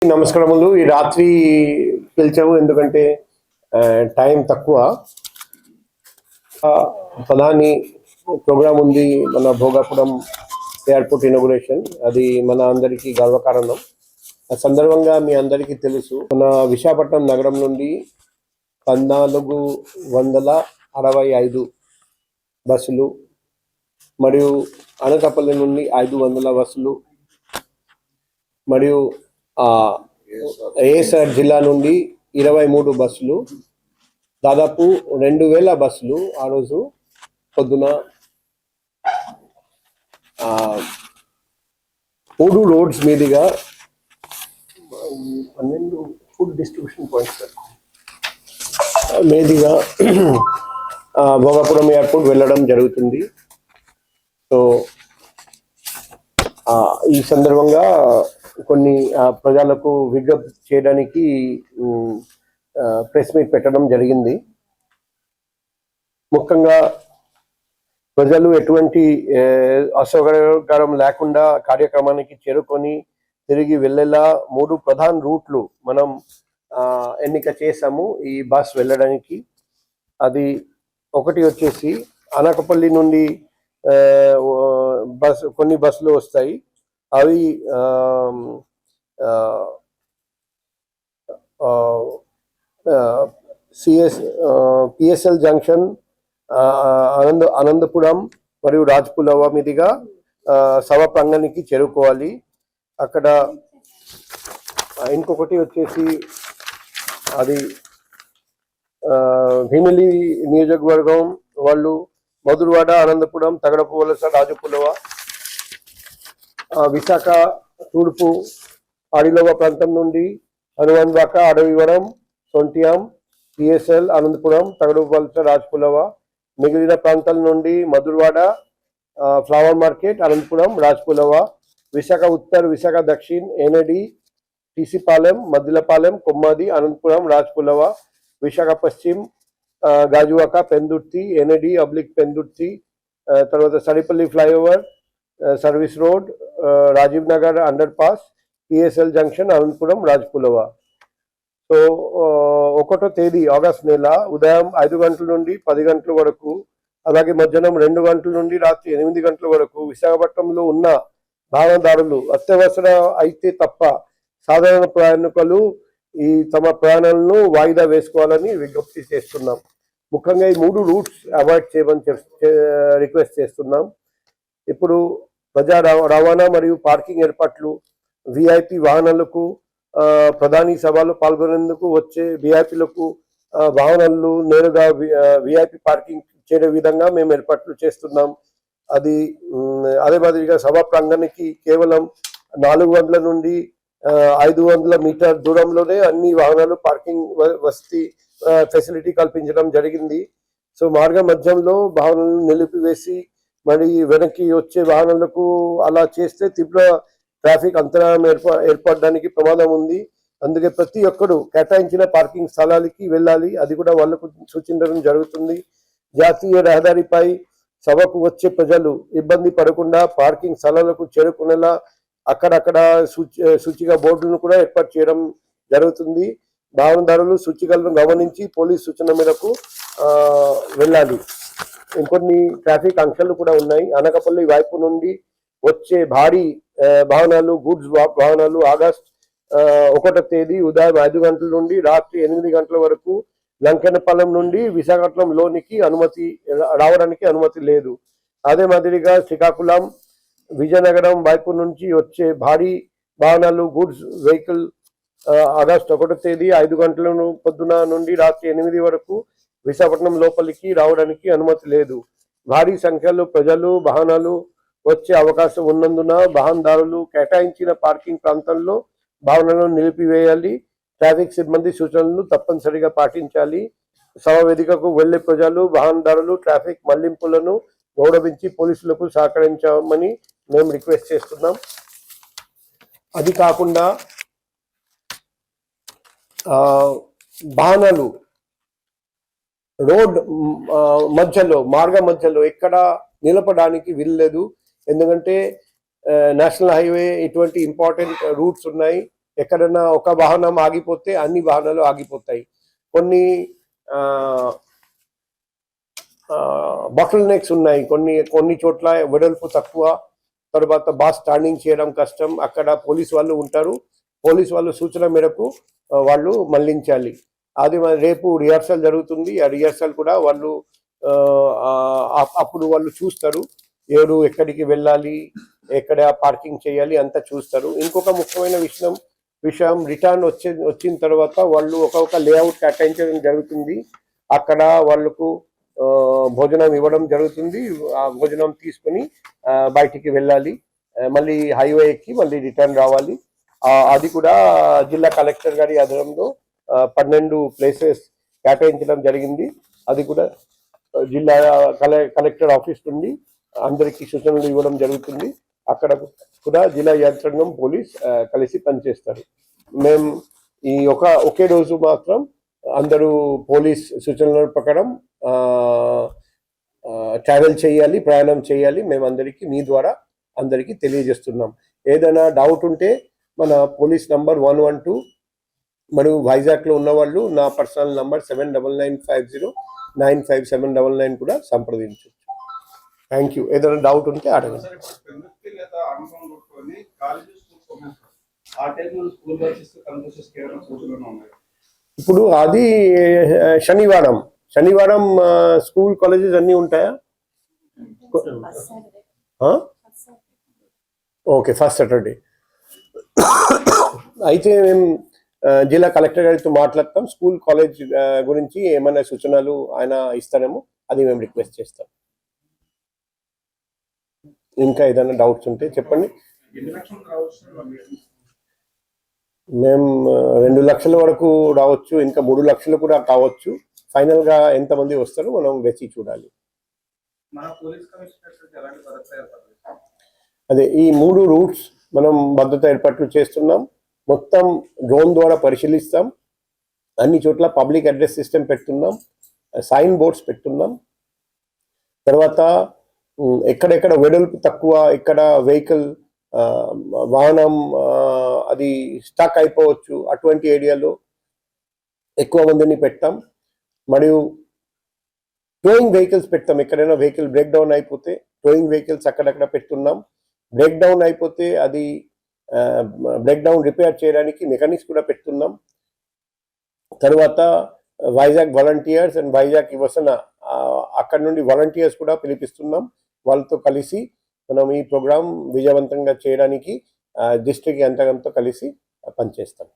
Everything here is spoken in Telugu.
నమస్కారములు. ఈ రాత్రి పిలిచాము ఎందుకంటే టైం తక్కువ. ప్రధాని ప్రోగ్రామ్ ఉంది, మన భోగాపురం ఎయిర్పోర్ట్ ఇనాగ్రేషన్. అది మన అందరికీ గర్వకారణం. ఆ సందర్భంగా మీ అందరికీ తెలుసు, మన విశాఖపట్నం నగరం నుండి 1465 బస్సులు మరియు అనకాపల్లి నుండి 500 బస్సులు మరియు ఏఎస్ఆర్ జిల్లా నుండి 23 బస్సులు, దాదాపు 2000 బస్సులు ఆ రోజు పొద్దున 3 రోడ్స్ మీదుగా 12 ఫుడ్ డిస్ట్రిబ్యూషన్ పాయింట్స్ మీదుగా భోగాపురం ఎయిర్పోర్ట్ వెళ్ళడం జరుగుతుంది. సో ఈ సందర్భంగా కొన్ని ప్రజలకు విజ్ఞప్తి చేయడానికి ప్రెస్ మీట్ పెట్టడం జరిగింది. ముఖ్యంగా ప్రజలు ఎటువంటి అసౌకర్యం లేకుండా కార్యక్రమానికి చేరుకొని తిరిగి వెళ్ళేలా 3 ప్రధాన రూట్లు మనం ఎన్నిక చేసాము ఈ బస్ వెళ్ళడానికి. అది ఒకటి వచ్చేసి అనకాపల్లి నుండి కొన్ని బస్సులు వస్తాయి. అవి పిఎస్ఎల్ జంక్షన్, అనంతపురం మరియు రాజ్పులవ మీదుగా సభ ప్రాంగణానికి చేరుకోవాలి. అక్కడ ఇంకొకటి వచ్చేసి అది భీమిలి నియోజకవర్గం వాళ్ళు మధురవాడ, అనంతపురం, తగడపు వలస, రాజపులవ, విశాఖ తూర్పు ఆడిలోవ ప్రాంతం నుండి హనుమాన్వాక, అడవివరం, సొంటియాం, పిఎస్ఎల్, అనంతపురం, తగడపు వలస, రాజపులవ. మిగిలిన ప్రాంతాల నుండి Madhurawada, flower market, Anantapuram, Rajapulava. Visakha Uttar, Visakha Dakshina, NAD, TC Palem, Maddilapalem, Kommadi, Anantapuram, Rajapulava. Visakha Paschima Gajuwaka, Pendurthi, NAD అబ్లిక్ పెందుర్తి, తర్వాత Saripalli flyover, service road, Rajiv Nagar underpass, PSL junction, Anantapuram, Rajapulava. So 1వ తేదీ ఆగస్ట్ నెల ఉదయం 5 గంటల నుండి 10 గంటల వరకు, అలాగే మధ్యాహ్నం 2 గంటల నుండి రాత్రి 8 గంటల వరకు విశాఖపట్నంలో ఉన్న వాహనదారులు అత్యవసర అయితే తప్ప సాధారణ ప్రయాణికులు తమ ప్రయాణాలను వాయిదా వేసుకోవాలని విజ్ఞప్తి చేస్తున్నాం. ముఖ్యంగా ఈ 3 రూట్స్ అవాయిడ్ చేయమని రిక్వెస్ట్ చేస్తున్నాం. ఇప్పుడు ప్రజా రవాణా మరియు పార్కింగ్ ఏర్పాట్లు, విఐపి వాహనాలకు, ప్రధాని సభలో పాల్గొనేందుకు వచ్చే విఐపీలకు వాహనాలు నేరుగా విఐపి పార్కింగ్ చేరే విధంగా మేము ఏర్పాట్లు చేస్తున్నాం. అదే మాదిరిగా సభా ప్రాంగణానికి కేవలం 400 నుండి 500 మీటర్ దూరంలోనే అన్ని వాహనాలు పార్కింగ్ వసతి ఫెసిలిటీ కల్పించడం జరిగింది. సో మార్గ మధ్యంలో వాహనాలను నిలిపివేసి మరి వెనక్కి వచ్చే వాహనాలకు అలా చేస్తే తీవ్ర ట్రాఫిక్ అంతరాయం ఏర్పడడానికి ప్రమాదం ఉంది. అందుకే ప్రతి ఒక్కరు కేటాయించిన పార్కింగ్ స్థలాలకి వెళ్ళాలి. అది కూడా వాళ్లకు సూచించడం జరుగుతుంది. జాతీయ రహదారిపై సభకు వచ్చే ప్రజలు ఇబ్బంది పడకుండా పార్కింగ్ స్థలాలకు చేరుకునేలా అక్కడక్కడ సూచిక బోర్డులను కూడా ఏర్పాటు చేయడం జరుగుతుంది. వాహనదారులు సూచికలను గమనించి పోలీస్ సూచన మేరకు వెళ్ళాలి. ఇంకొన్ని ట్రాఫిక్ ఆంక్షలు కూడా ఉన్నాయి. అనకాపల్లి వైపు నుండి వచ్చే భారీ వాహనాలు, గూడ్స్ వాహనాలు ఆగస్ట్ 1వ తేదీ ఉదయం 5 గంటల నుండి రాత్రి 8 గంటల వరకు లంకెనపాలెం నుండి విశాఖపట్నం లోనికి రావడానికి అనుమతి లేదు. అదే మాదిరిగా శ్రీకాకుళం, విజయనగరం వైపు నుంచి వచ్చే భారీ వాహనాలు, గూడ్స్ వెహికల్ ఆగస్ట్ 1వ తేదీ 5 గంటల పొద్దున నుండి రాత్రి 8 వరకు విశాఖపట్నం లోపలికి రావడానికి అనుమతి లేదు. భారీ సంఖ్యలో ప్రజలు, వాహనాలు వచ్చే అవకాశం ఉన్నందున వాహనదారులు కేటాయించిన పార్కింగ్ ప్రాంతంలో వాహనాలను నిలిపివేయాలి. ట్రాఫిక్ సిబ్బంది సూచనలను తప్పనిసరిగా పాటించాలి. సభ వేదికకు వెళ్లే ప్రజలు, వాహనదారులు ట్రాఫిక్ మళ్లింపులను గౌరవించి పోలీసులకు సహకరించమని మేము రిక్వెస్ట్ చేస్తున్నాం. అది కాకుండా వాహనాలు రోడ్ మధ్యలో, మార్గ మధ్యలో ఎక్కడ నిలపడానికి వీల్లేదు. ఎందుకంటే నేషనల్ హైవే ఇటువంటి ఇంపార్టెంట్ రూట్స్ ఉన్నాయి. ఎక్కడన్నా ఒక వాహనం ఆగిపోతే అన్ని వాహనాలు ఆగిపోతాయి. కొన్ని బాటిల్ నెక్స్ ఉన్నాయి, కొన్ని చోట్ల వెడల్పు తక్కువ, తర్వాత బాస్ స్టాండింగ్ చేయడం కష్టం, అక్కడ పోలీస్ వాళ్ళు ఉంటారు, పోలీస్ వాళ్ళు సూచన మేరకు వాళ్ళు మళ్లించాలి. అది రేపు రిహార్సల్ జరుగుతుంది, ఆ రిహార్సల్ కూడా వాళ్ళు అప్పుడు వాళ్ళు చూస్తారు ఎవరు ఎక్కడికి వెళ్ళాలి, ఎక్కడ పార్కింగ్ చేయాలి అంతా చూస్తారు. ఇంకొక ముఖ్యమైన విషయం రిటర్న్ వచ్చిన తర్వాత వాళ్ళు ఒక లేఅవుట్ కేటాయించడం జరుగుతుంది. అక్కడ వాళ్ళకు భోజనం ఇవ్వడం జరుగుతుంది. ఆ భోజనం తీసుకుని బయటికి వెళ్ళాలి, మళ్ళీ హైవే ఎక్కి మళ్ళీ రిటర్న్ రావాలి. అది కూడా జిల్లా కలెక్టర్ గారి ఆధ్వర్యంలో 12 ప్లేసెస్ కేటాయించడం జరిగింది. అది కూడా జిల్లా కలెక్టర్ ఆఫీస్ నుండి అందరికీ సూచనలు ఇవ్వడం జరుగుతుంది. అక్కడ కూడా జిల్లా యంత్రాంగం పోలీస్ కలిసి పనిచేస్తారు. మేము ఈ ఒకే రోజు మాత్రం అందరూ పోలీస్ సూచనల ప్రకారం ట్రావెల్ చేయాలి, ప్రయాణం చేయాలి. మేము మీ ద్వారా అందరికీ తెలియజేస్తున్నాం. ఏదైనా డౌట్ ఉంటే మన పోలీస్ నంబర్ 112 మరియు వైజాగ్లో ఉన్న వాళ్ళు నా పర్సనల్ నంబర్ 7995095799 కూడా సంప్రదించవచ్చు. Thank you. ఏదైనా డౌట్ ఉంటే అడగండి. ఇప్పుడు అది శనివారం స్కూల్ కాలేజెస్ అన్నీ ఉంటాయా? Okay, first Saturday. అయితే మేము జిల్లా కలెక్టర్ గారితో మాట్లాడతాం. స్కూల్ కాలేజ్ గురించి ఏమైనా సూచనలు ఆయన ఇస్తారేమో, అది మేము రిక్వెస్ట్ చేస్తాం. ఇంకా ఏదైనా డౌట్స్ ఉంటే చెప్పండి. మేము 2 లక్షల వరకు రావచ్చు, ఇంకా 3 లక్షలు కూడా కావచ్చు. ఫైనల్ గా ఎంతమంది వస్తారో మనం వేచి చూడాలి. అదే ఈ 3 రూట్స్ మనం భద్రత ఏర్పాట్లు చేస్తున్నాం. మొత్తం డ్రోన్ ద్వారా పరిశీలిస్తాం. అన్ని చోట్ల పబ్లిక్ అడ్రస్ సిస్టమ్ పెడుతున్నాం, సైన్ బోర్డ్స్ పెడుతున్నాం. తర్వాత ఎక్కడెక్కడ వెడల్పు తక్కువ, ఇక్కడ వెహికల్ వాహనం అది స్టక్ అయిపోవచ్చు, అటువంటి ఏరియాలో ఎక్కువ మందిని పెట్టాం. మరియు టోయింగ్ వెహికల్స్ పెట్టాం. ఎక్కడైనా వెహికల్ బ్రేక్ డౌన్ అయిపోతే టోయింగ్ వెహికల్స్ అక్కడక్కడ పెడుతున్నాం. బ్రేక్ డౌన్ అయిపోతే అది బ్రేక్ డౌన్ రిపేర్ చేయడానికి మెకానిక్స్ కూడా పెడుతున్నాం. తర్వాత వైజాగ్ వాలంటీర్స్ అండ్ వైజాగ్ యువసేన అక్కడ నుండి వాలంటీర్స్ కూడా పిలిపిస్తున్నాం. వాళ్ళతో కలిసి మనం ఈ ప్రోగ్రాం విజయవంతంగా చేయడానికి డిస్ట్రిక్ట్ యంత్రాంగంతో కలిసి పనిచేస్తాం.